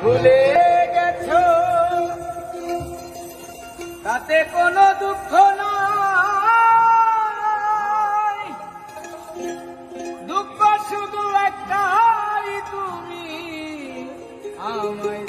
ভুলে গেছো তাতে কোনো দুঃখ নাই, দুঃখ শুধু একটাই, তুমি আমায়